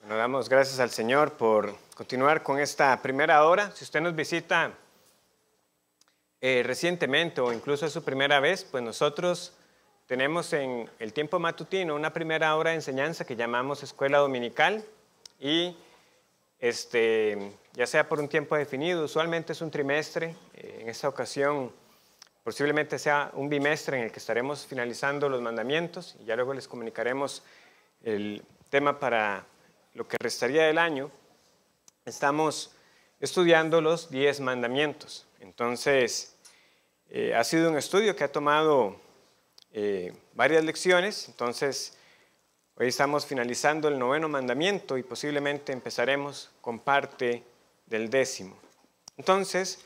Bueno, damos gracias al Señor por continuar con esta primera hora. Si usted nos visita recientemente o incluso es su primera vez, pues nosotros tenemos en el tiempo matutino una primera hora de enseñanza que llamamos Escuela Dominical y ya sea por un tiempo definido, usualmente es un trimestre, en esta ocasión posiblemente sea un bimestre en el que estaremos finalizando los mandamientos y ya luego les comunicaremos el tema para lo que restaría del año. Estamos estudiando los 10 mandamientos. Entonces, ha sido un estudio que ha tomado varias lecciones. Entonces, hoy estamos finalizando el 9º mandamiento y posiblemente empezaremos con parte del 10º. Entonces,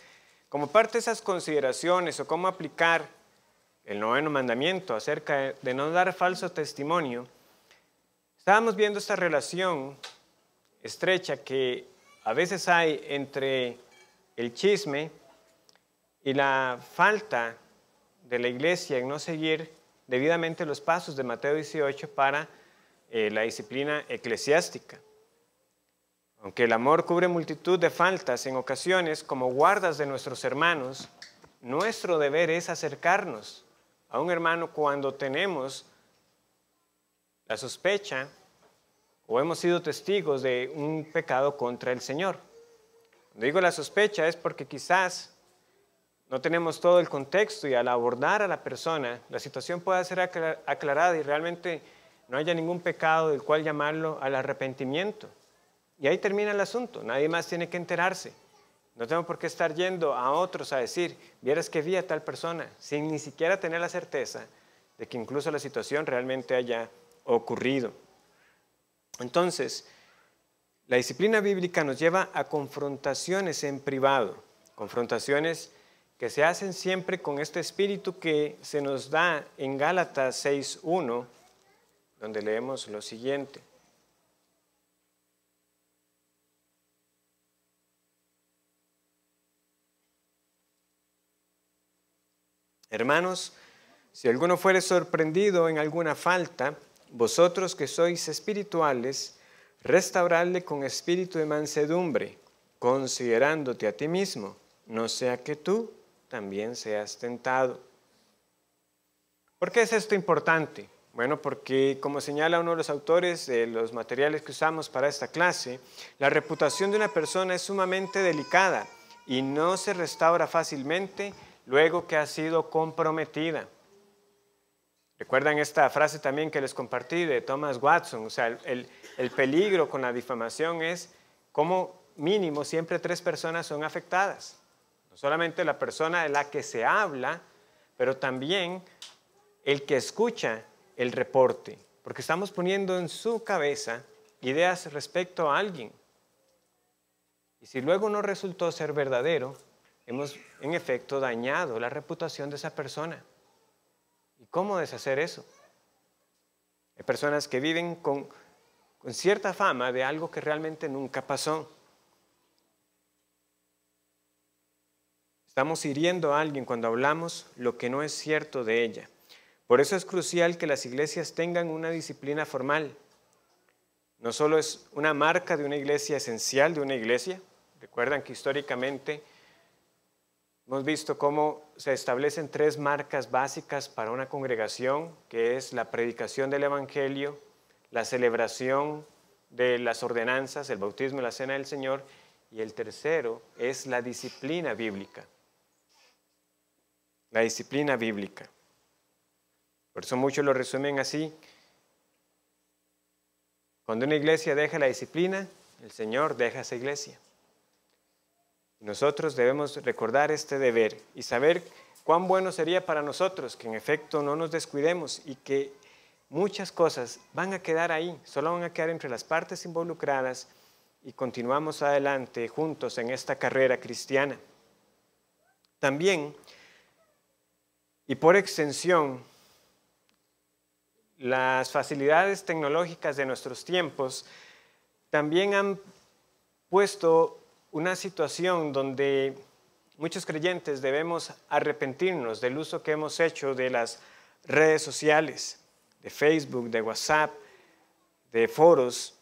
como parte de esas consideraciones o cómo aplicar el 9º mandamiento acerca de no dar falso testimonio, estábamos viendo esta relación estrecha que a veces hay entre el chisme y la falta de la iglesia en no seguir debidamente los pasos de Mateo 18 para la disciplina eclesiástica. Aunque el amor cubre multitud de faltas, en ocasiones, como guardas de nuestros hermanos, nuestro deber es acercarnos a un hermano cuando tenemos la sospecha o hemos sido testigos de un pecado contra el Señor. Cuando digo la sospecha es porque quizás no tenemos todo el contexto y al abordar a la persona, la situación pueda ser aclarada y realmente no haya ningún pecado del cual llamarlo al arrepentimiento. Y ahí termina el asunto, nadie más tiene que enterarse. No tengo por qué estar yendo a otros a decir, vieras que vi a tal persona, sin ni siquiera tener la certeza de que incluso la situación realmente haya ocurrido. Entonces, la disciplina bíblica nos lleva a confrontaciones en privado, confrontaciones que se hacen siempre con este espíritu que se nos da en Gálatas 6:1, donde leemos lo siguiente. Hermanos, si alguno fuere sorprendido en alguna falta, vosotros que sois espirituales, restauradle con espíritu de mansedumbre, considerándote a ti mismo, no sea que tú también seas tentado. ¿Por qué es esto importante? Bueno, porque como señala uno de los autores de los materiales que usamos para esta clase, la reputación de una persona es sumamente delicada y no se restaura fácilmente luego que ha sido comprometida. ¿Recuerdan esta frase también que les compartí de Thomas Watson? O sea, el peligro con la difamación es como mínimo siempre 3 personas son afectadas. No solamente la persona de la que se habla, pero también el que escucha el reporte, porque estamos poniendo en su cabeza ideas respecto a alguien. Y si luego no resultó ser verdadero, hemos en efecto dañado la reputación de esa persona. ¿Y cómo deshacer eso? Hay personas que viven con cierta fama de algo que realmente nunca pasó. Estamos hiriendo a alguien cuando hablamos lo que no es cierto de ella. Por eso es crucial que las iglesias tengan una disciplina formal. No solo es una marca de una iglesia esencial de una iglesia. Recuerdan que históricamente hemos visto cómo se establecen 3 marcas básicas para una congregación, que es la predicación del evangelio, la celebración de las ordenanzas, el bautismo y la cena del Señor, y el tercero es la disciplina bíblica. La disciplina bíblica. Por eso muchos lo resumen así. Cuando una iglesia deja la disciplina, el Señor deja esa iglesia. Nosotros debemos recordar este deber y saber cuán bueno sería para nosotros que en efecto no nos descuidemos y que muchas cosas van a quedar ahí, solo van a quedar entre las partes involucradas y continuamos adelante juntos en esta carrera cristiana. También, y por extensión, las facilidades tecnológicas de nuestros tiempos también han puesto una situación donde muchos creyentes debemos arrepentirnos del uso que hemos hecho de las redes sociales, de Facebook, de WhatsApp, de foros,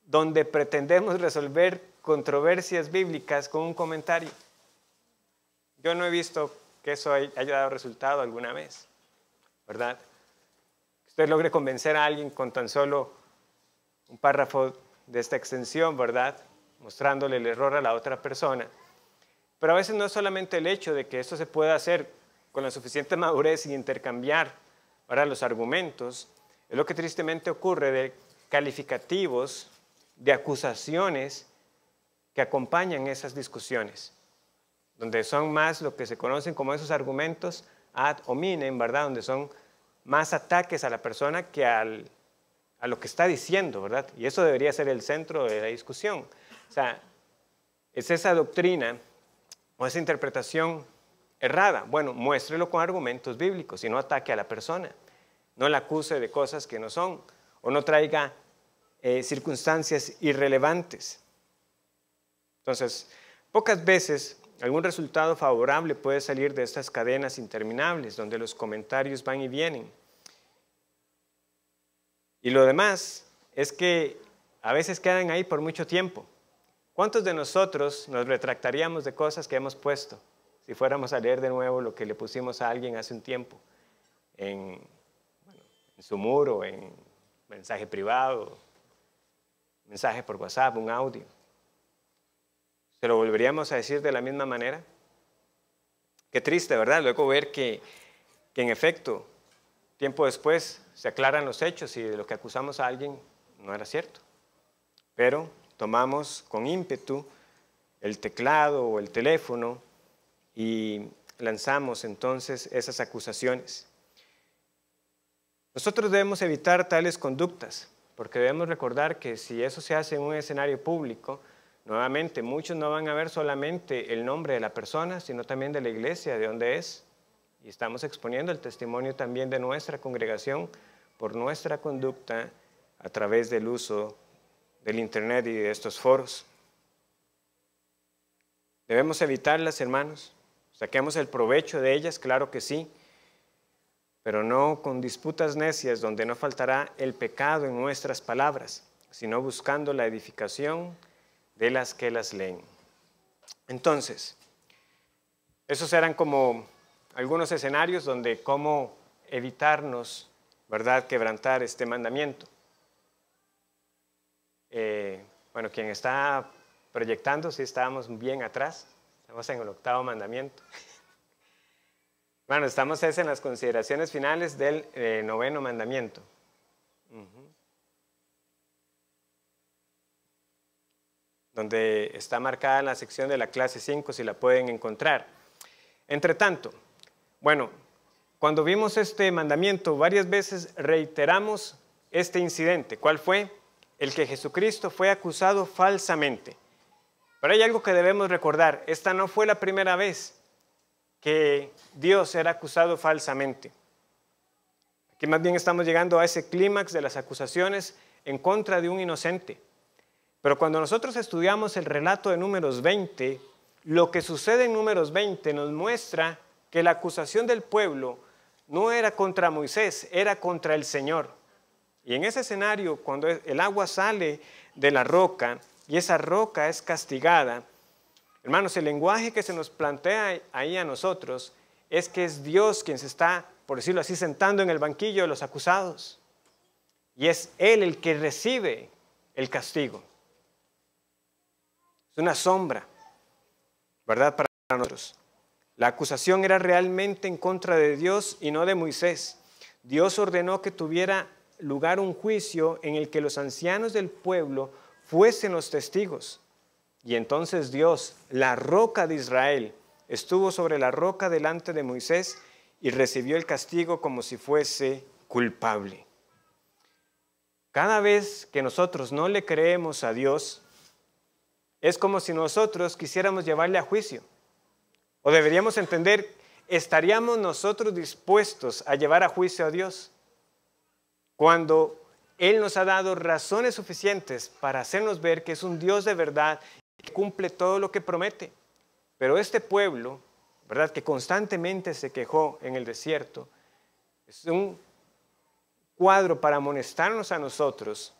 donde pretendemos resolver controversias bíblicas con un comentario. Yo no he visto que eso haya dado resultado alguna vez, ¿verdad? Usted logre convencer a alguien con tan solo un párrafo de esta extensión, ¿verdad? Mostrándole el error a la otra persona. Pero a veces no es solamente el hecho de que esto se pueda hacer con la suficiente madurez y intercambiar, ¿verdad?, los argumentos. Es lo que tristemente ocurre de calificativos, de acusaciones que acompañan esas discusiones, donde son más lo que se conocen como esos argumentos ad hominem, ¿verdad?, donde son más ataques a la persona que a lo que está diciendo, ¿verdad? Y eso debería ser el centro de la discusión. O sea, es esa doctrina o esa interpretación errada. Bueno, muéstrelo con argumentos bíblicos y no ataque a la persona. No la acuse de cosas que no son o no traiga circunstancias irrelevantes. Entonces, pocas veces algún resultado favorable puede salir de estas cadenas interminables donde los comentarios van y vienen. Y lo demás es que a veces quedan ahí por mucho tiempo. ¿Cuántos de nosotros nos retractaríamos de cosas que hemos puesto si fuéramos a leer de nuevo lo que le pusimos a alguien hace un tiempo en su muro, en mensaje privado, mensaje por WhatsApp, un audio? ¿Se lo volveríamos a decir de la misma manera? Qué triste, ¿verdad? Luego ver que en efecto, tiempo después se aclaran los hechos y de lo que acusamos a alguien no era cierto. Pero tomamos con ímpetu el teclado o el teléfono y lanzamos entonces esas acusaciones. Nosotros debemos evitar tales conductas, porque debemos recordar que si eso se hace en un escenario público, nuevamente muchos no van a ver solamente el nombre de la persona, sino también de la iglesia, de dónde es. Y estamos exponiendo el testimonio también de nuestra congregación por nuestra conducta a través del uso del internet y de estos foros. ¿Debemos evitarlas, hermanos? ¿Saquemos el provecho de ellas? Claro que sí, pero no con disputas necias donde no faltará el pecado en nuestras palabras, sino buscando la edificación de las que las leen. Entonces, esos eran como algunos escenarios donde cómo evitarnos, ¿verdad?, quebrantar este mandamiento. Bueno, quien está proyectando, sí estábamos bien atrás, estamos en el 8º mandamiento. Bueno, estamos en las consideraciones finales del 9º mandamiento. Donde está marcada en la sección de la clase 5, si la pueden encontrar. Entre tanto, bueno, cuando vimos este mandamiento, varias veces reiteramos este incidente. ¿Cuál fue? El que Jesucristo fue acusado falsamente. Pero hay algo que debemos recordar. Esta no fue la primera vez que Dios era acusado falsamente. Aquí más bien estamos llegando a ese clímax de las acusaciones en contra de un inocente. Pero cuando nosotros estudiamos el relato de Números 20, lo que sucede en Números 20 nos muestra que la acusación del pueblo no era contra Moisés, era contra el Señor. Y en ese escenario, cuando el agua sale de la roca y esa roca es castigada, hermanos, el lenguaje que se nos plantea ahí a nosotros es que es Dios quien se está, por decirlo así, sentando en el banquillo de los acusados. Y es Él el que recibe el castigo. Es una sombra, ¿verdad?, para nosotros. La acusación era realmente en contra de Dios y no de Moisés. Dios ordenó que tuviera lugar un juicio en el que los ancianos del pueblo fuesen los testigos. Y entonces Dios, la roca de Israel, estuvo sobre la roca delante de Moisés y recibió el castigo como si fuese culpable. Cada vez que nosotros no le creemos a Dios, es como si nosotros quisiéramos llevarle a juicio. O deberíamos entender, ¿estaríamos nosotros dispuestos a llevar a juicio a Dios cuando Él nos ha dado razones suficientes para hacernos ver que es un Dios de verdad y que cumple todo lo que promete? Pero este pueblo, ¿verdad?, que constantemente se quejó en el desierto, es un cuadro para amonestarnos a nosotros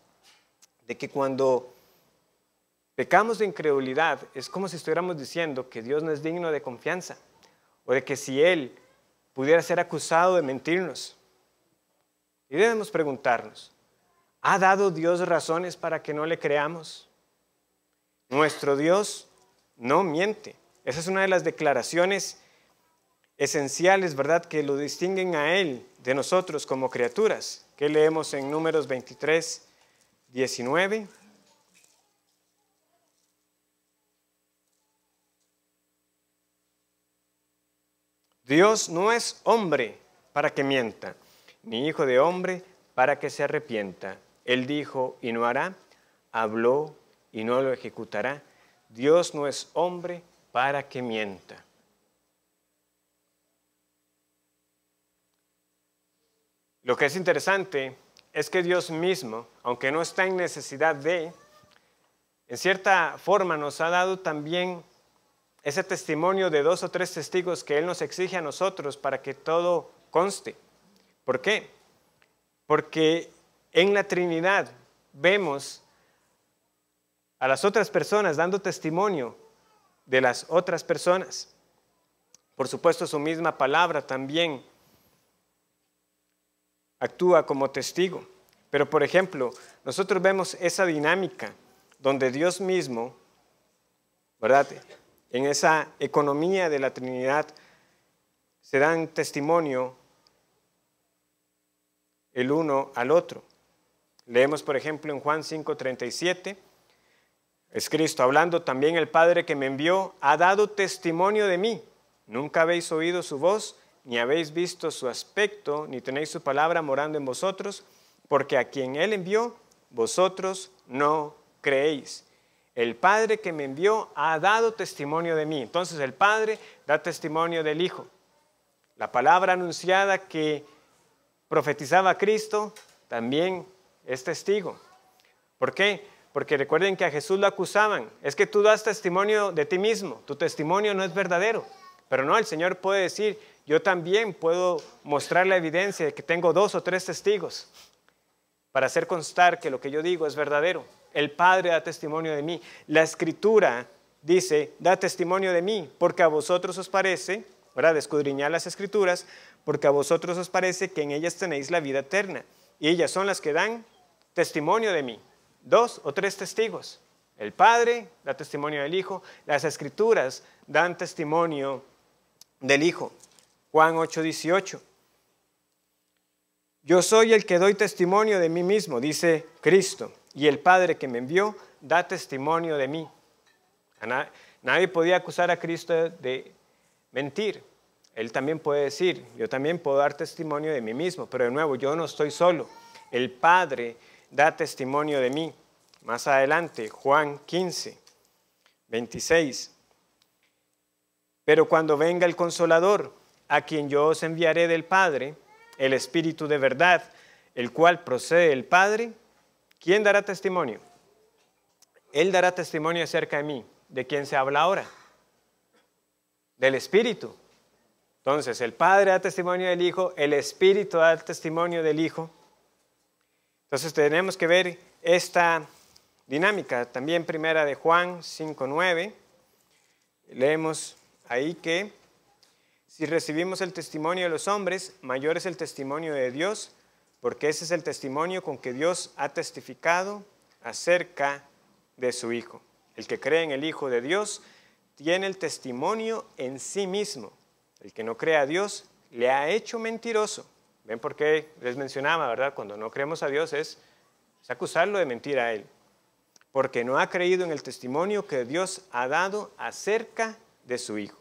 de que cuando pecamos de incredulidad, es como si estuviéramos diciendo que Dios no es digno de confianza, o de que si Él pudiera ser acusado de mentirnos. Y debemos preguntarnos, ¿ha dado Dios razones para que no le creamos? Nuestro Dios no miente. Esa es una de las declaraciones esenciales, ¿verdad?, que lo distinguen a Él de nosotros como criaturas. ¿Qué leemos en Números 23, 19? Dios no es hombre para que mienta, ni hijo de hombre para que se arrepienta. Él dijo y no hará, habló y no lo ejecutará. Dios no es hombre para que mienta. Lo que es interesante es que Dios mismo, aunque no está en necesidad de, en cierta forma nos ha dado también ese testimonio de 2 o 3 testigos que Él nos exige a nosotros para que todo conste. ¿Por qué? Porque en la Trinidad vemos a las otras personas dando testimonio de las otras personas. Por supuesto, su misma palabra también actúa como testigo. Pero, por ejemplo, nosotros vemos esa dinámica donde Dios mismo, ¿verdad?, en esa economía de la Trinidad, se dan testimonio el uno al otro. Leemos, por ejemplo, en Juan 5:37, es Cristo hablando: también el Padre que me envió ha dado testimonio de mí. Nunca habéis oído su voz, ni habéis visto su aspecto, ni tenéis su palabra morando en vosotros, porque a quien Él envió, vosotros no creéis. El Padre que me envió ha dado testimonio de mí. Entonces el Padre da testimonio del Hijo. La palabra anunciada que profetizaba Cristo también es testigo. ¿Por qué? Porque recuerden que a Jesús lo acusaban. Es que tú das testimonio de ti mismo. Tu testimonio no es verdadero. Pero no, el Señor puede decir: yo también puedo mostrar la evidencia de que tengo 2 o 3 testigos para hacer constar que lo que yo digo es verdadero. El Padre da testimonio de mí. La Escritura dice: da testimonio de mí, porque a vosotros os parece, ¿verdad?, escudriñad las Escrituras, porque a vosotros os parece que en ellas tenéis la vida eterna. Y ellas son las que dan testimonio de mí. 2 o 3 testigos. El Padre da testimonio del Hijo. Las Escrituras dan testimonio del Hijo. Juan 8:18. Yo soy el que doy testimonio de mí mismo, dice Cristo, y el Padre que me envió da testimonio de mí. Nadie podía acusar a Cristo de mentir. Él también puede decir: yo también puedo dar testimonio de mí mismo, pero de nuevo, yo no estoy solo. El Padre da testimonio de mí. Más adelante, Juan 15:26. Pero cuando venga el Consolador, a quien yo os enviaré del Padre, el Espíritu de verdad, el cual procede del Padre, ¿quién dará testimonio? Él dará testimonio acerca de mí. ¿De quién se habla ahora? Del Espíritu. Entonces, el Padre da testimonio del Hijo, el Espíritu da testimonio del Hijo. Entonces, tenemos que ver esta dinámica. También primera de Juan 5:9. Leemos ahí que si recibimos el testimonio de los hombres, mayor es el testimonio de Dios, porque ese es el testimonio con que Dios ha testificado acerca de su Hijo. El que cree en el Hijo de Dios tiene el testimonio en sí mismo. El que no cree a Dios le ha hecho mentiroso. ¿Ven por qué les mencionaba, verdad? Cuando no creemos a Dios es acusarlo de mentir a Él. Porque no ha creído en el testimonio que Dios ha dado acerca de su Hijo.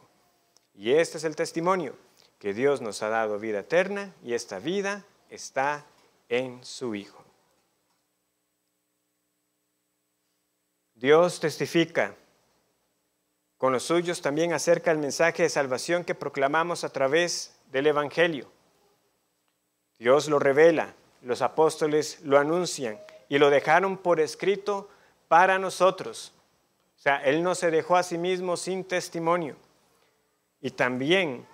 Y este es el testimonio, que Dios nos ha dado vida eterna y esta vida está en su Hijo. Dios testifica con los suyos también acerca del mensaje de salvación que proclamamos a través del Evangelio. Dios lo revela, los apóstoles lo anuncian y lo dejaron por escrito para nosotros. O sea, Él no se dejó a sí mismo sin testimonio. Y también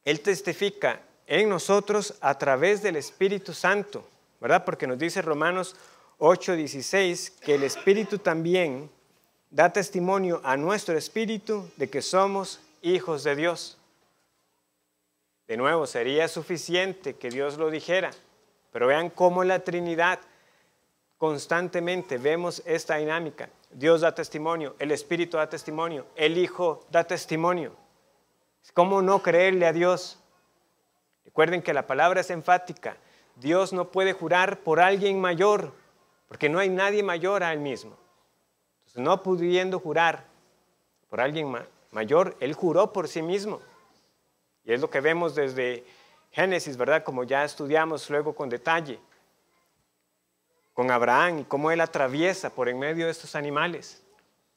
Él testifica en nosotros a través del Espíritu Santo, ¿verdad? Porque nos dice Romanos 8:16 que el Espíritu también da testimonio a nuestro espíritu de que somos hijos de Dios. De nuevo, sería suficiente que Dios lo dijera, pero vean cómo la Trinidad constantemente vemos esta dinámica. Dios da testimonio, el Espíritu da testimonio, el Hijo da testimonio. ¿Cómo no creerle a Dios? Recuerden que la palabra es enfática. Dios no puede jurar por alguien mayor, porque no hay nadie mayor a Él mismo. Entonces, no pudiendo jurar por alguien mayor, Él juró por sí mismo. Y es lo que vemos desde Génesis, ¿verdad? Como ya estudiamos luego con detalle, con Abraham y cómo él atraviesa por en medio de estos animales,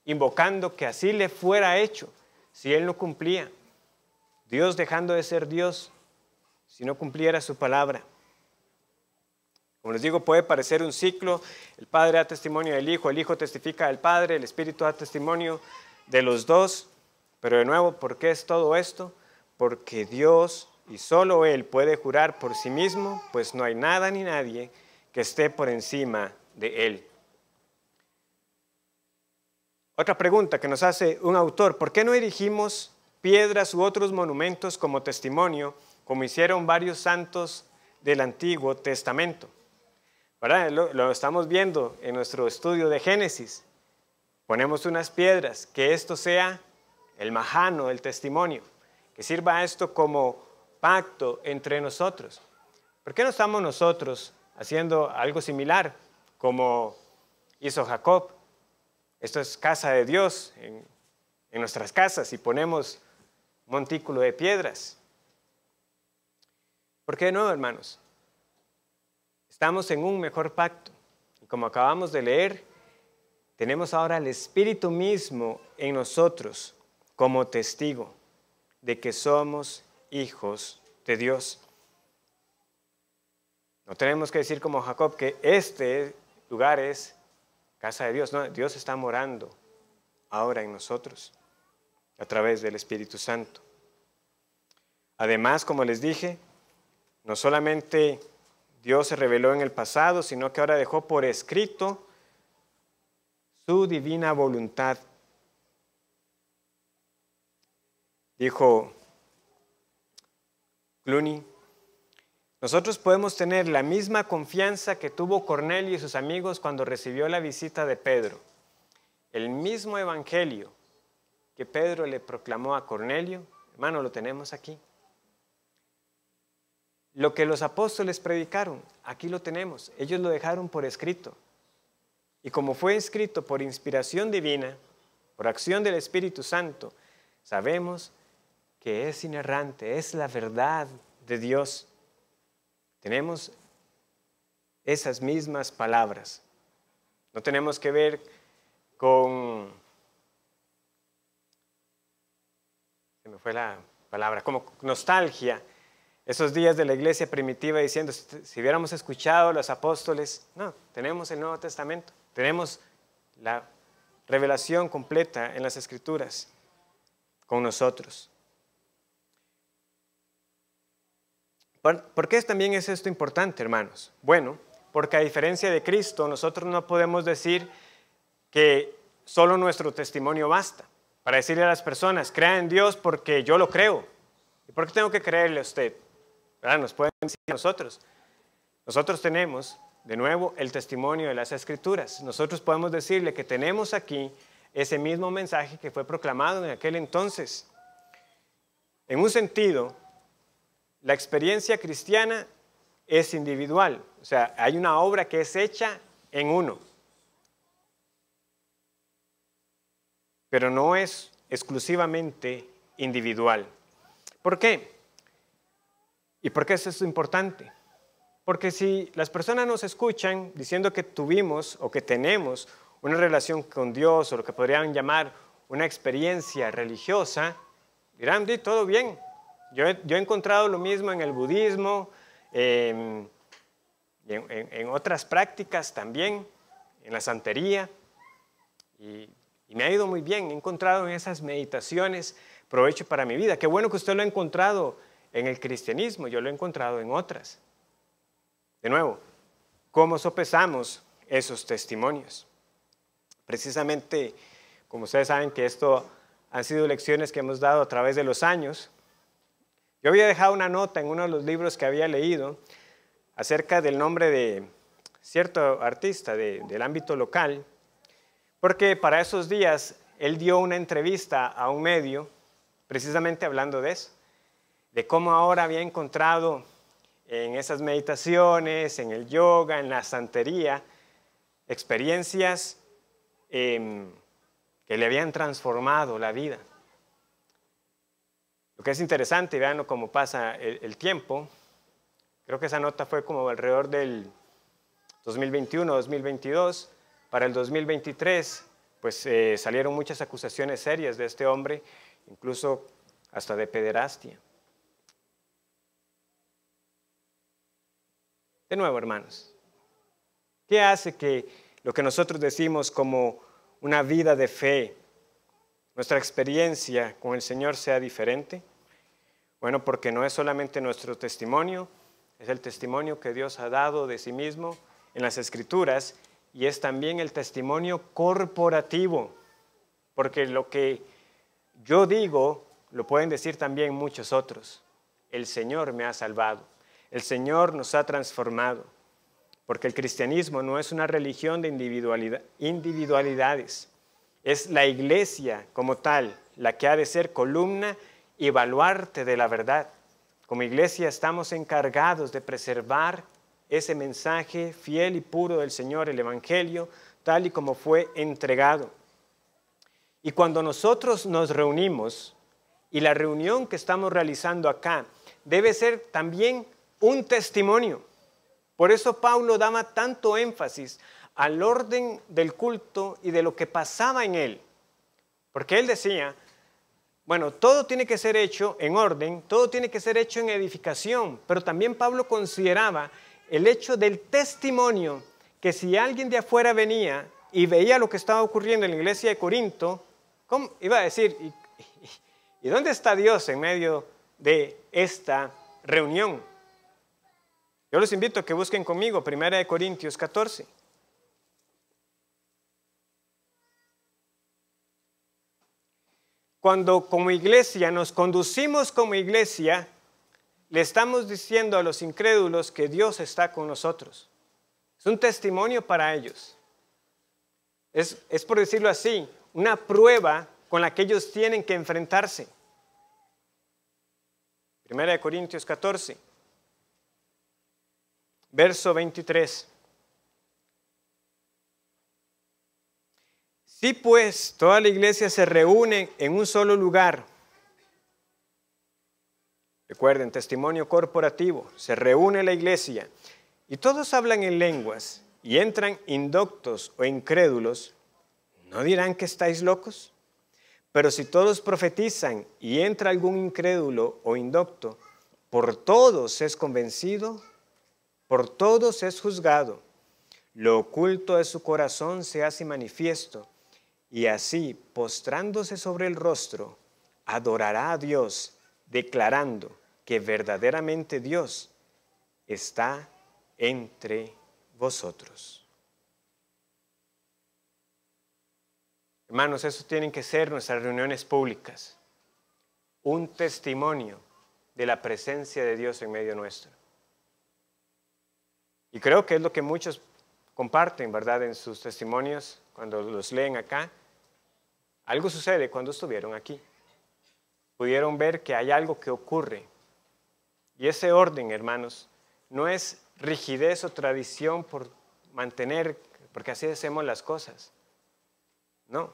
invocando que así le fuera hecho si él no cumplía. Dios dejando de ser Dios si no cumpliera su palabra. Como les digo, puede parecer un ciclo. El Padre da testimonio del Hijo, el Hijo testifica del Padre, el Espíritu da testimonio de los dos. Pero de nuevo, ¿por qué es todo esto? Porque Dios y solo Él puede jurar por sí mismo, pues no hay nada ni nadie que esté por encima de Él. Otra pregunta que nos hace un autor: ¿por qué no erigimos piedras u otros monumentos como testimonio, como hicieron varios santos del Antiguo Testamento? ¿Verdad? Lo estamos viendo en nuestro estudio de Génesis. Ponemos unas piedras, que esto sea el majano del testimonio, que sirva esto como pacto entre nosotros. ¿Por qué no estamos nosotros haciendo algo similar como hizo Jacob? Esto es casa de Dios en nuestras casas y ponemos un montículo de piedras. ¿Por qué no, hermanos? Estamos en un mejor pacto. Y como acabamos de leer, tenemos ahora el Espíritu mismo en nosotros como testigo de que somos hijos de Dios. No tenemos que decir como Jacob que este lugar es casa de Dios. No, Dios está morando ahora en nosotros a través del Espíritu Santo. Además, como les dije, no solamente Dios se reveló en el pasado, sino que ahora dejó por escrito su divina voluntad. Dijo Cluny: nosotros podemos tener la misma confianza que tuvo Cornelio y sus amigos cuando recibió la visita de Pedro. El mismo evangelio que Pedro le proclamó a Cornelio, hermano, lo tenemos aquí. Lo que los apóstoles predicaron, aquí lo tenemos. Ellos lo dejaron por escrito. Y como fue escrito por inspiración divina, por acción del Espíritu Santo, sabemos que es inerrante, es la verdad de Dios. Tenemos esas mismas palabras. No tenemos que ver con, se me fue la palabra, como nostalgia. Esos días de la iglesia primitiva diciendo, si hubiéramos escuchado a los apóstoles. No, tenemos el Nuevo Testamento, tenemos la revelación completa en las Escrituras con nosotros. ¿Por qué también es esto importante, hermanos? Bueno, porque a diferencia de Cristo, nosotros no podemos decir que solo nuestro testimonio basta para decirle a las personas, crea en Dios porque yo lo creo. ¿Y por qué tengo que creerle a usted? ¿Verdad? Nos pueden decir a nosotros. Nosotros tenemos, de nuevo, el testimonio de las Escrituras. Nosotros podemos decirle que tenemos aquí ese mismo mensaje que fue proclamado en aquel entonces. En un sentido, la experiencia cristiana es individual. O sea, hay una obra que es hecha en uno. Pero no es exclusivamente individual. ¿Por qué? ¿Y por qué es esto importante? Porque si las personas nos escuchan diciendo que tuvimos o que tenemos una relación con Dios o lo que podrían llamar una experiencia religiosa, dirán, sí, todo bien. Yo he encontrado lo mismo en el budismo, en otras prácticas también, en la santería, y me ha ido muy bien. He encontrado en esas meditaciones provecho para mi vida. Qué bueno que usted lo ha encontrado en el cristianismo, yo lo he encontrado en otras. De nuevo, ¿cómo sopesamos esos testimonios? Precisamente como ustedes saben que esto han sido lecciones que hemos dado a través de los años. Yo había dejado una nota en uno de los libros que había leído acerca del nombre de cierto artista del ámbito local, porque para esos días él dio una entrevista a un medio precisamente hablando de eso, de cómo ahora había encontrado en esas meditaciones, en el yoga, en la santería, experiencias que le habían transformado la vida. Lo que es interesante, vean cómo pasa el tiempo. Creo que esa nota fue como alrededor del 2021, 2022. Para el 2023, pues salieron muchas acusaciones serias de este hombre, incluso hasta de pederastia. De nuevo, hermanos, ¿qué hace que lo que nosotros decimos como una vida de fe, nuestra experiencia con el Señor sea diferente? Bueno, porque no es solamente nuestro testimonio, es el testimonio que Dios ha dado de sí mismo en las Escrituras y es también el testimonio corporativo, porque lo que yo digo lo pueden decir también muchos otros. El Señor me ha salvado, el Señor nos ha transformado, porque el cristianismo no es una religión de individualidades, es la iglesia como tal, la que ha de ser columna y baluarte de la verdad. Como iglesia estamos encargados de preservar ese mensaje fiel y puro del Señor, el Evangelio, tal y como fue entregado. Y cuando nosotros nos reunimos, y la reunión que estamos realizando acá debe ser también un testimonio. Por eso Pablo daba tanto énfasis al orden del culto y de lo que pasaba en él. Porque él decía, bueno, todo tiene que ser hecho en orden, todo tiene que ser hecho en edificación, pero también Pablo consideraba el hecho del testimonio, que si alguien de afuera venía y veía lo que estaba ocurriendo en la iglesia de Corinto, ¿cómo? Iba a decir, ¿y dónde está Dios en medio de esta reunión? Yo los invito a que busquen conmigo 1 Corintios 14. Cuando como iglesia nos conducimos como iglesia, le estamos diciendo a los incrédulos que Dios está con nosotros. Es un testimonio para ellos. Es por decirlo así, una prueba con la que ellos tienen que enfrentarse. 1 Corintios 14, verso 23. Si pues toda la iglesia se reúne en un solo lugar, recuerden, testimonio corporativo, se reúne la iglesia y todos hablan en lenguas y entran indoctos o incrédulos, ¿no dirán que estáis locos? Pero si todos profetizan y entra algún incrédulo o indocto, por todos es convencido, por todos es juzgado. Lo oculto de su corazón se hace manifiesto, y así, postrándose sobre el rostro, adorará a Dios, declarando que verdaderamente Dios está entre vosotros. Hermanos, eso tienen que ser nuestras reuniones públicas. Un testimonio de la presencia de Dios en medio nuestro. Y creo que es lo que muchos comparten, ¿verdad? En sus testimonios, cuando los leen acá. Algo sucede cuando estuvieron aquí. Pudieron ver que hay algo que ocurre. Y ese orden, hermanos, no es rigidez o tradición por mantener, porque así hacemos las cosas. No,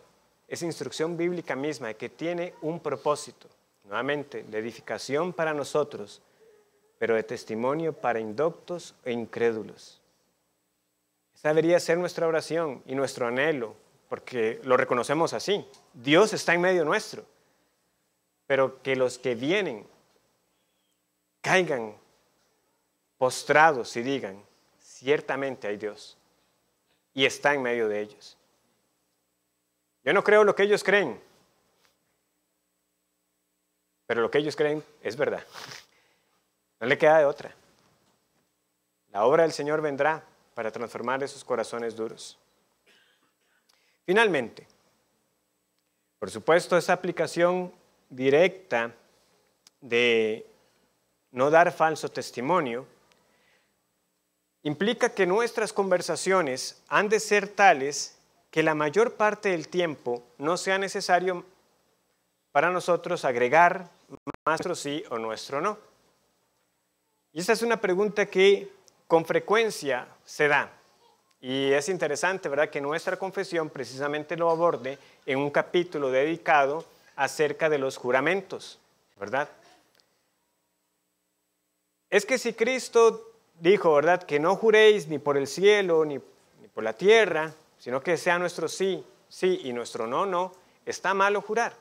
es instrucción bíblica misma que tiene un propósito, nuevamente, de edificación para nosotros, pero de testimonio para indoctos e incrédulos. Esa debería ser nuestra oración y nuestro anhelo, porque lo reconocemos así. Dios está en medio nuestro, pero que los que vienen caigan postrados y digan, ciertamente hay Dios y está en medio de ellos. Yo no creo lo que ellos creen, pero lo que ellos creen es verdad. No le queda de otra. La obra del Señor vendrá para transformar esos corazones duros. Finalmente, Por supuesto, esa aplicación directa de no dar falso testimonio implica que nuestras conversaciones han de ser tales que la mayor parte del tiempo no sea necesario para nosotros agregar nuestro sí o nuestro no. Y esta es una pregunta que con frecuencia se da. Y es interesante, ¿verdad?, que nuestra confesión precisamente lo aborde en un capítulo dedicado acerca de los juramentos, ¿verdad? Es que si Cristo dijo, ¿verdad?, que no juréis ni por el cielo ni por la tierra, sino que sea nuestro sí, sí y nuestro no, no, está malo jurar.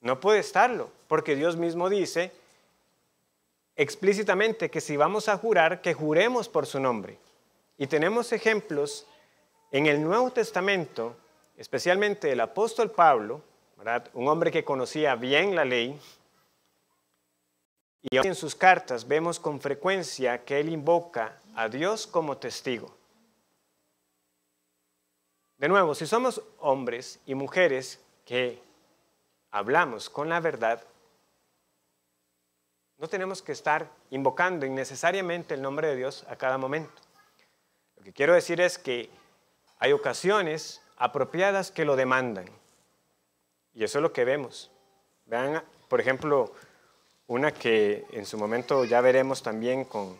No puede estarlo, porque Dios mismo dice explícitamente que si vamos a jurar, que juremos por su nombre. Y tenemos ejemplos en el Nuevo Testamento, especialmente el apóstol Pablo, ¿verdad?, un hombre que conocía bien la ley, y en sus cartas vemos con frecuencia que él invoca a Dios como testigo. De nuevo, si somos hombres y mujeres que hablamos con la verdad, no tenemos que estar invocando innecesariamente el nombre de Dios a cada momento. Lo que quiero decir es que hay ocasiones apropiadas que lo demandan. Y eso es lo que vemos. Vean, por ejemplo, una que en su momento ya veremos también con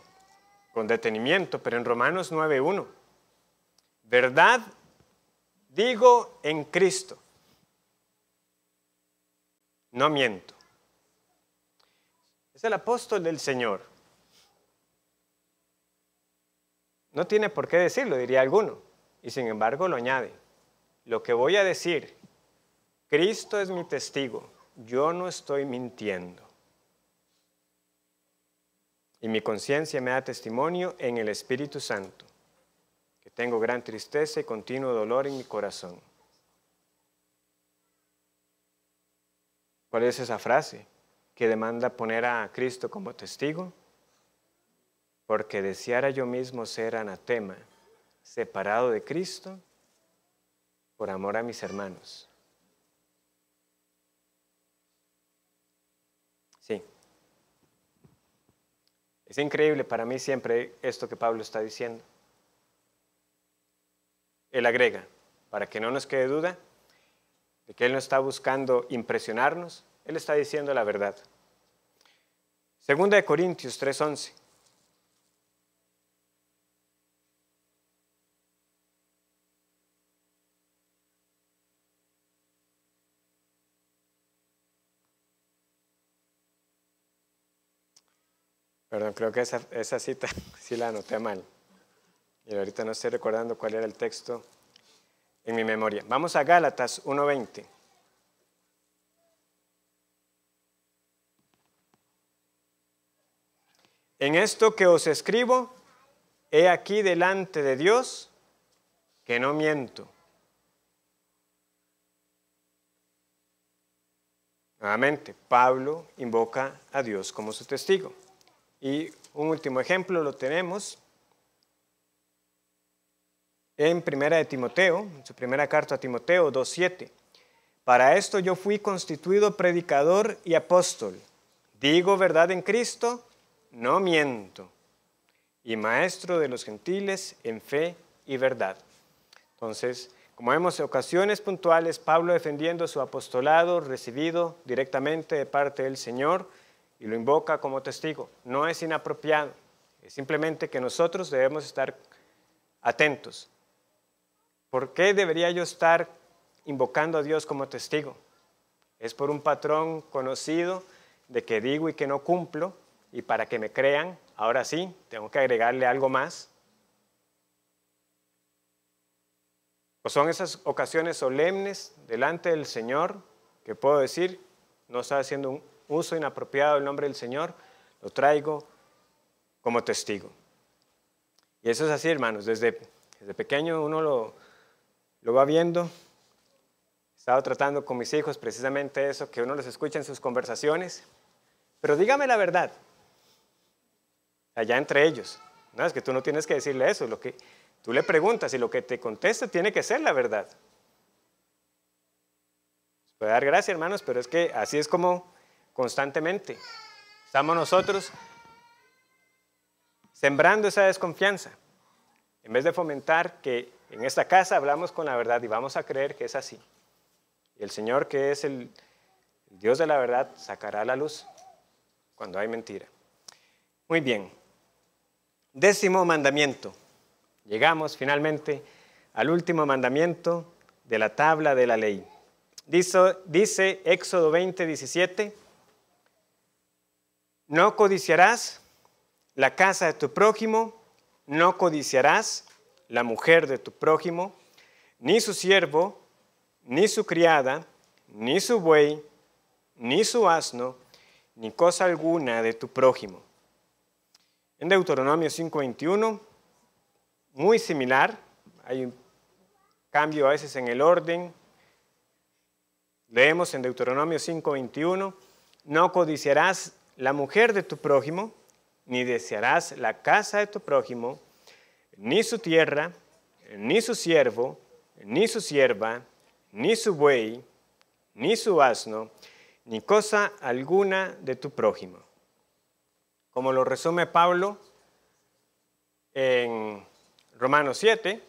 detenimiento, pero en Romanos 9:1. Verdad digo en Cristo, no miento. Es el apóstol del Señor. No tiene por qué decirlo, diría alguno, y sin embargo lo añade. Lo que voy a decir, Cristo es mi testigo, yo no estoy mintiendo. Y mi conciencia me da testimonio en el Espíritu Santo, que tengo gran tristeza y continuo dolor en mi corazón. ¿Cuál es esa frase que demanda poner a Cristo como testigo? Porque deseara yo mismo ser anatema, separado de Cristo, por amor a mis hermanos. Sí. Es increíble para mí siempre esto que Pablo está diciendo. Él agrega, para que no nos quede duda, de que él no está buscando impresionarnos, él está diciendo la verdad. Segunda de Corintios 3:11. Perdón, creo que esa cita sí la anoté mal. Y ahorita no estoy recordando cuál era el texto en mi memoria. Vamos a Gálatas 1:20. En esto que os escribo, he aquí delante de Dios que no miento. Nuevamente, Pablo invoca a Dios como su testigo. Y un último ejemplo lo tenemos en Primera de Timoteo, en su primera carta a Timoteo 2:7. Para esto yo fui constituido predicador y apóstol. Digo verdad en Cristo, no miento. Y maestro de los gentiles en fe y verdad. Entonces, como vemos en ocasiones puntuales, Pablo defendiendo su apostolado recibido directamente de parte del Señor y lo invoca como testigo. No es inapropiado, es simplemente que nosotros debemos estar atentos. ¿Por qué debería yo estar invocando a Dios como testigo? Es por un patrón conocido de que digo y que no cumplo, y para que me crean, ahora sí, tengo que agregarle algo más. ¿O son esas ocasiones solemnes delante del Señor que puedo decir, no estoy haciendo un uso inapropiado del nombre del Señor, lo traigo como testigo? Y eso es así, hermanos, desde pequeño uno lo va viendo. He estado tratando con mis hijos precisamente eso, que uno los escucha en sus conversaciones, pero dígame la verdad, allá entre ellos. No, es que tú no tienes que decirle eso, lo que tú le preguntas y lo que te conteste tiene que ser la verdad. puede dar gracia, hermanos, pero es que así es como constantemente estamos nosotros sembrando esa desconfianza. En vez de fomentar que en esta casa hablamos con la verdad y vamos a creer que es así. Y el Señor, que es el Dios de la verdad, sacará a la luz cuando hay mentira. Muy bien. 10º mandamiento. Llegamos finalmente al último mandamiento de la tabla de la ley. Dice Éxodo 20:17, no codiciarás la casa de tu prójimo, no codiciarás la mujer de tu prójimo, ni su siervo, ni su criada, ni su buey, ni su asno, ni cosa alguna de tu prójimo. En Deuteronomio 5:21, muy similar, hay un cambio a veces en el orden. Leemos en Deuteronomio 5:21, no codiciarás la mujer de tu prójimo, ni desearás la casa de tu prójimo, ni su tierra, ni su siervo, ni su sierva, ni su buey, ni su asno, ni cosa alguna de tu prójimo. Como lo resume Pablo en Romanos 7,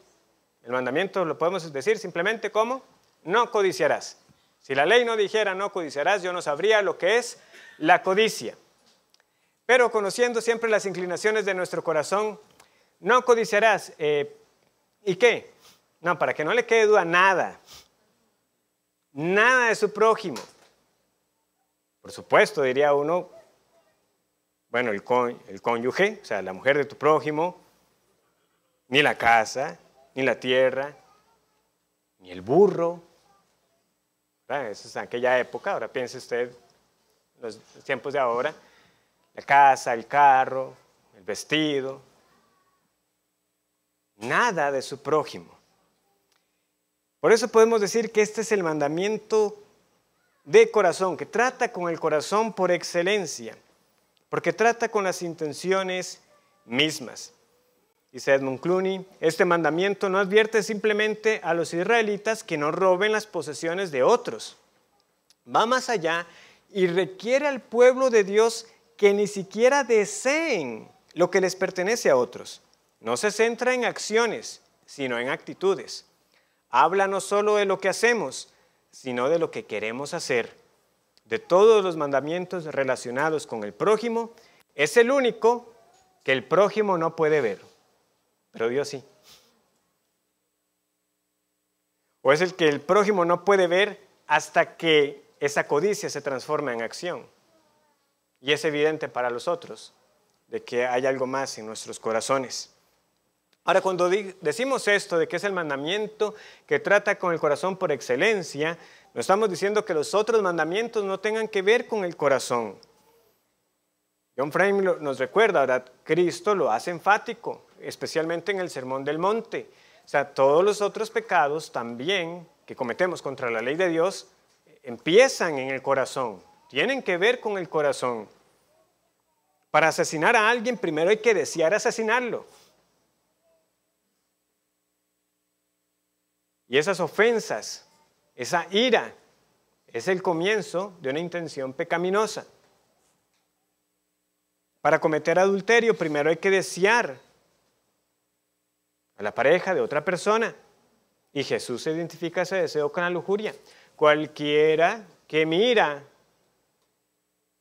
el mandamiento lo podemos decir simplemente como no codiciarás. Si la ley no dijera no codiciarás, yo no sabría lo que es la codicia. Pero conociendo siempre las inclinaciones de nuestro corazón, no codiciarás. ¿Y qué? No, para que no le quede duda, nada. Nada de su prójimo. Por supuesto, diría uno, bueno, el cónyuge, o sea, la mujer de tu prójimo, ni la casa, ni la tierra, ni el burro. Eso es en aquella época, ahora piense usted en los tiempos de ahora, la casa, el carro, el vestido, nada de su prójimo. Por eso podemos decir que este es el mandamiento de corazón, que trata con el corazón por excelencia, porque trata con las intenciones mismas. Dice Edmund Clooney, este mandamiento no advierte simplemente a los israelitas que no roben las posesiones de otros. Va más allá y requiere al pueblo de Dios que ni siquiera deseen lo que les pertenece a otros. No se centra en acciones, sino en actitudes. Habla no solo de lo que hacemos, sino de lo que queremos hacer. De todos los mandamientos relacionados con el prójimo, es el único que el prójimo no puede ver, pero Dios sí. O es el que el prójimo no puede ver hasta que esa codicia se transforma en acción. Y es evidente para los otros de que hay algo más en nuestros corazones. Ahora, cuando decimos esto de que es el mandamiento que trata con el corazón por excelencia, no estamos diciendo que los otros mandamientos no tengan que ver con el corazón. John Frame nos recuerda, ahora Cristo lo hace enfático, especialmente en el Sermón del Monte. O sea, todos los otros pecados también que cometemos contra la ley de Dios empiezan en el corazón, tienen que ver con el corazón. Para asesinar a alguien primero hay que desear asesinarlo. Y esas ofensas, esa ira, es el comienzo de una intención pecaminosa. Para cometer adulterio, primero hay que desear a la pareja de otra persona. Y Jesús identifica ese deseo con la lujuria. Cualquiera que mira,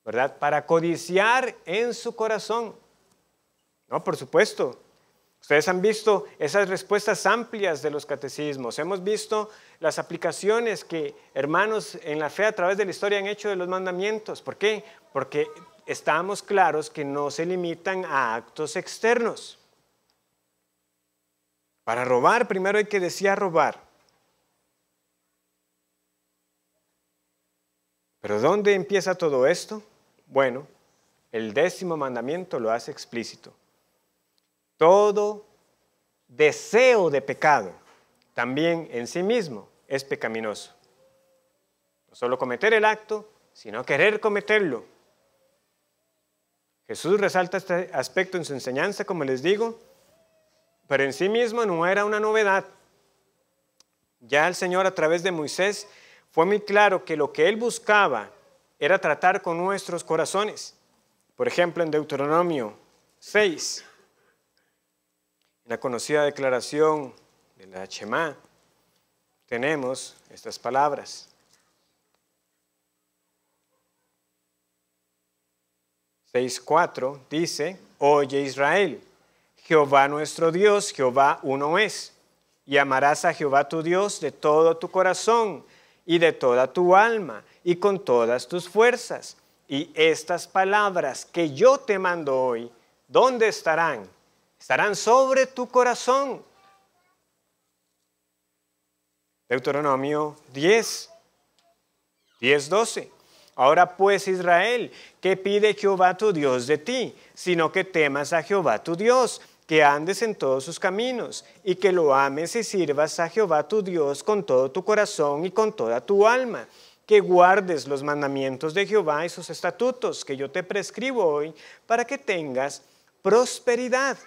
¿verdad?, para codiciar en su corazón. No, por supuesto. Ustedes han visto esas respuestas amplias de los catecismos. Hemos visto las aplicaciones que hermanos en la fe a través de la historia han hecho de los mandamientos. ¿Por qué? Porque estamos claros que no se limitan a actos externos. Para robar, primero hay que desear robar. ¿Pero dónde empieza todo esto? Bueno, el 10º mandamiento lo hace explícito. Todo deseo de pecado, también en sí mismo, es pecaminoso. No solo cometer el acto, sino querer cometerlo. Jesús resalta este aspecto en su enseñanza, como les digo, pero en sí mismo no era una novedad. Ya el Señor a través de Moisés fue muy claro que lo que él buscaba era tratar con nuestros corazones. Por ejemplo, en Deuteronomio 6, en la conocida declaración de la Shema, tenemos estas palabras. 6:4 dice: Oye Israel, Jehová nuestro Dios, Jehová uno es. Y amarás a Jehová tu Dios de todo tu corazón y de toda tu alma y con todas tus fuerzas. Y estas palabras que yo te mando hoy, ¿dónde estarán? Estarán sobre tu corazón. Deuteronomio 10:12. Ahora pues, Israel, ¿qué pide Jehová tu Dios de ti? Sino que temas a Jehová tu Dios, que andes en todos sus caminos, y que lo ames y sirvas a Jehová tu Dios con todo tu corazón y con toda tu alma, que guardes los mandamientos de Jehová y sus estatutos que yo te prescribo hoy, para que tengas prosperidad.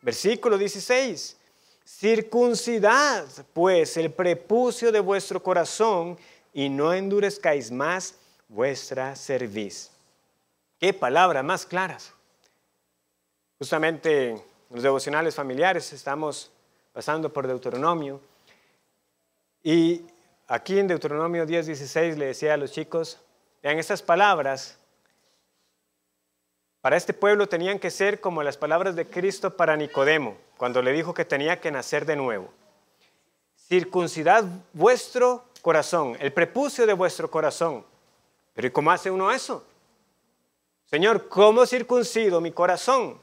Versículo 16. Circuncidad pues el prepucio de vuestro corazón y no endurezcáis más vuestra cerviz. Qué palabras más claras. Justamente en los devocionales familiares estamos pasando por Deuteronomio y aquí en Deuteronomio 10:16 le decía a los chicos, vean, estas palabras para este pueblo tenían que ser como las palabras de Cristo para Nicodemo, cuando le dijo que tenía que nacer de nuevo. Circuncidad vuestro corazón, el prepucio de vuestro corazón. Pero ¿y cómo hace uno eso? Señor, ¿cómo circuncido mi corazón?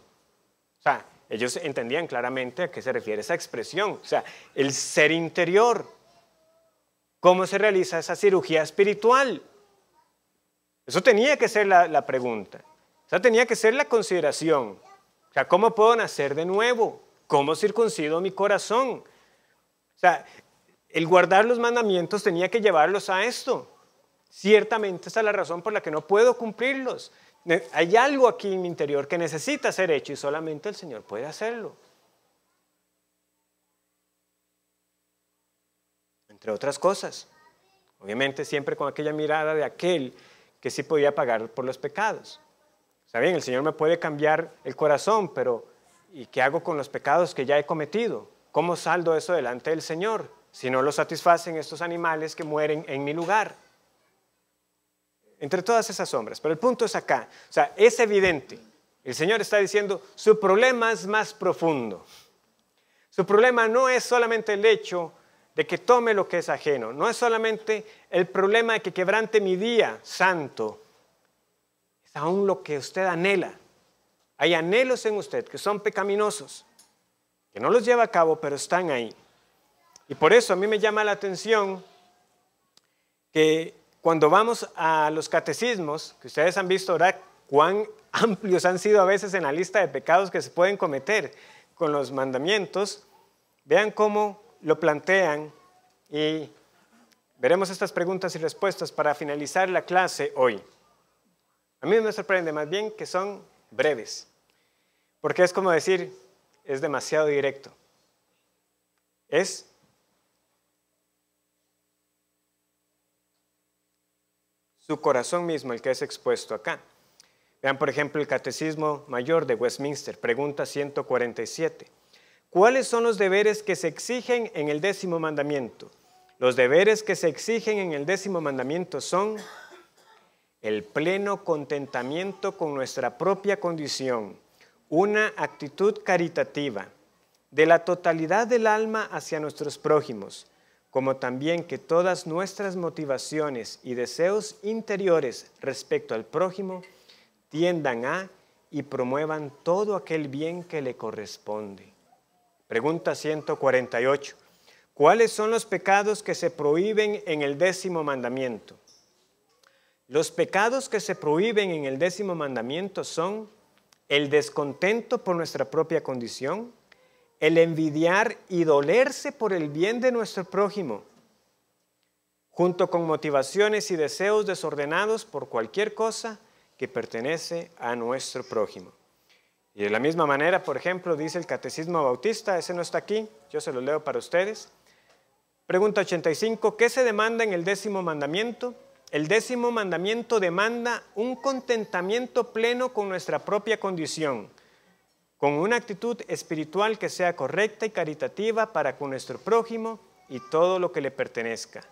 O sea, ellos entendían claramente a qué se refiere esa expresión. O sea, el ser interior. ¿Cómo se realiza esa cirugía espiritual? Eso tenía que ser la pregunta. Esa tenía que ser la consideración. O sea, ¿cómo puedo nacer de nuevo? ¿Cómo circuncido mi corazón? O sea, el guardar los mandamientos tenía que llevarlos a esto. Ciertamente esa es la razón por la que no puedo cumplirlos. Hay algo aquí en mi interior que necesita ser hecho y solamente el Señor puede hacerlo. Entre otras cosas. Obviamente siempre con aquella mirada de aquel que sí podía pagar por los pecados. Está bien, el Señor me puede cambiar el corazón, pero ¿y qué hago con los pecados que ya he cometido? ¿Cómo saldo eso delante del Señor si no lo satisfacen estos animales que mueren en mi lugar? Entre todas esas sombras. Pero el punto es acá. O sea, es evidente. El Señor está diciendo, su problema es más profundo. Su problema no es solamente el hecho de que tome lo que es ajeno. No es solamente el problema de que quebrante mi día santo. Es aún lo que usted anhela. Hay anhelos en usted que son pecaminosos, que no los lleva a cabo, pero están ahí. Y por eso a mí me llama la atención que cuando vamos a los catecismos, que ustedes han visto ahora cuán amplios han sido a veces en la lista de pecados que se pueden cometer con los mandamientos, vean cómo lo plantean y veremos estas preguntas y respuestas para finalizar la clase hoy. A mí me sorprende más bien que son breves, porque es como decir, es demasiado directo. Es su corazón mismo el que es expuesto acá. Vean, por ejemplo, el Catecismo Mayor de Westminster, pregunta 147. ¿Cuáles son los deberes que se exigen en el 10º mandamiento? Los deberes que se exigen en el 10º mandamiento son el pleno contentamiento con nuestra propia condición, una actitud caritativa, de la totalidad del alma hacia nuestros prójimos, como también que todas nuestras motivaciones y deseos interiores respecto al prójimo tiendan a y promuevan todo aquel bien que le corresponde. Pregunta 148. ¿Cuáles son los pecados que se prohíben en el 10º mandamiento? Los pecados que se prohíben en el 10º mandamiento son el descontento por nuestra propia condición, el envidiar y dolerse por el bien de nuestro prójimo, junto con motivaciones y deseos desordenados por cualquier cosa que pertenece a nuestro prójimo. Y de la misma manera, por ejemplo, dice el Catecismo Bautista, ese no está aquí, yo se lo leo para ustedes. Pregunta 85. ¿Qué se demanda en el 10º mandamiento? El 10º mandamiento demanda un contentamiento pleno con nuestra propia condición, con una actitud espiritual que sea correcta y caritativa para con nuestro prójimo y todo lo que le pertenezca.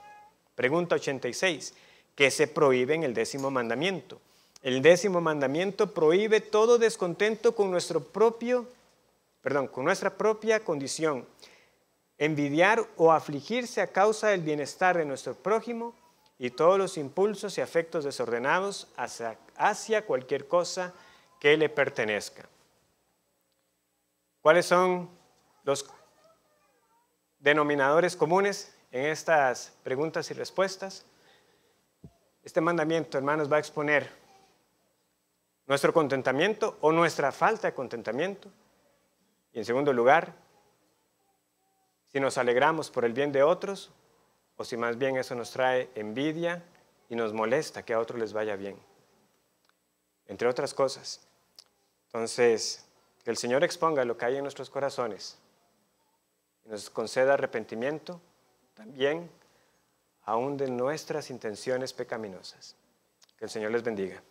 Pregunta 86. ¿Qué se prohíbe en el 10º mandamiento? El 10º mandamiento prohíbe todo descontento con nuestra propia condición, envidiar o afligirse a causa del bienestar de nuestro prójimo y todos los impulsos y afectos desordenados hacia cualquier cosa que le pertenezca. ¿Cuáles son los denominadores comunes en estas preguntas y respuestas? Este mandamiento, hermanos, va a exponer nuestro contentamiento o nuestra falta de contentamiento. Y en segundo lugar, si nos alegramos por el bien de otros o si más bien eso nos trae envidia y nos molesta que a otros les vaya bien, entre otras cosas. Entonces, que el Señor exponga lo que hay en nuestros corazones y nos conceda arrepentimiento también aún de nuestras intenciones pecaminosas. Que el Señor les bendiga.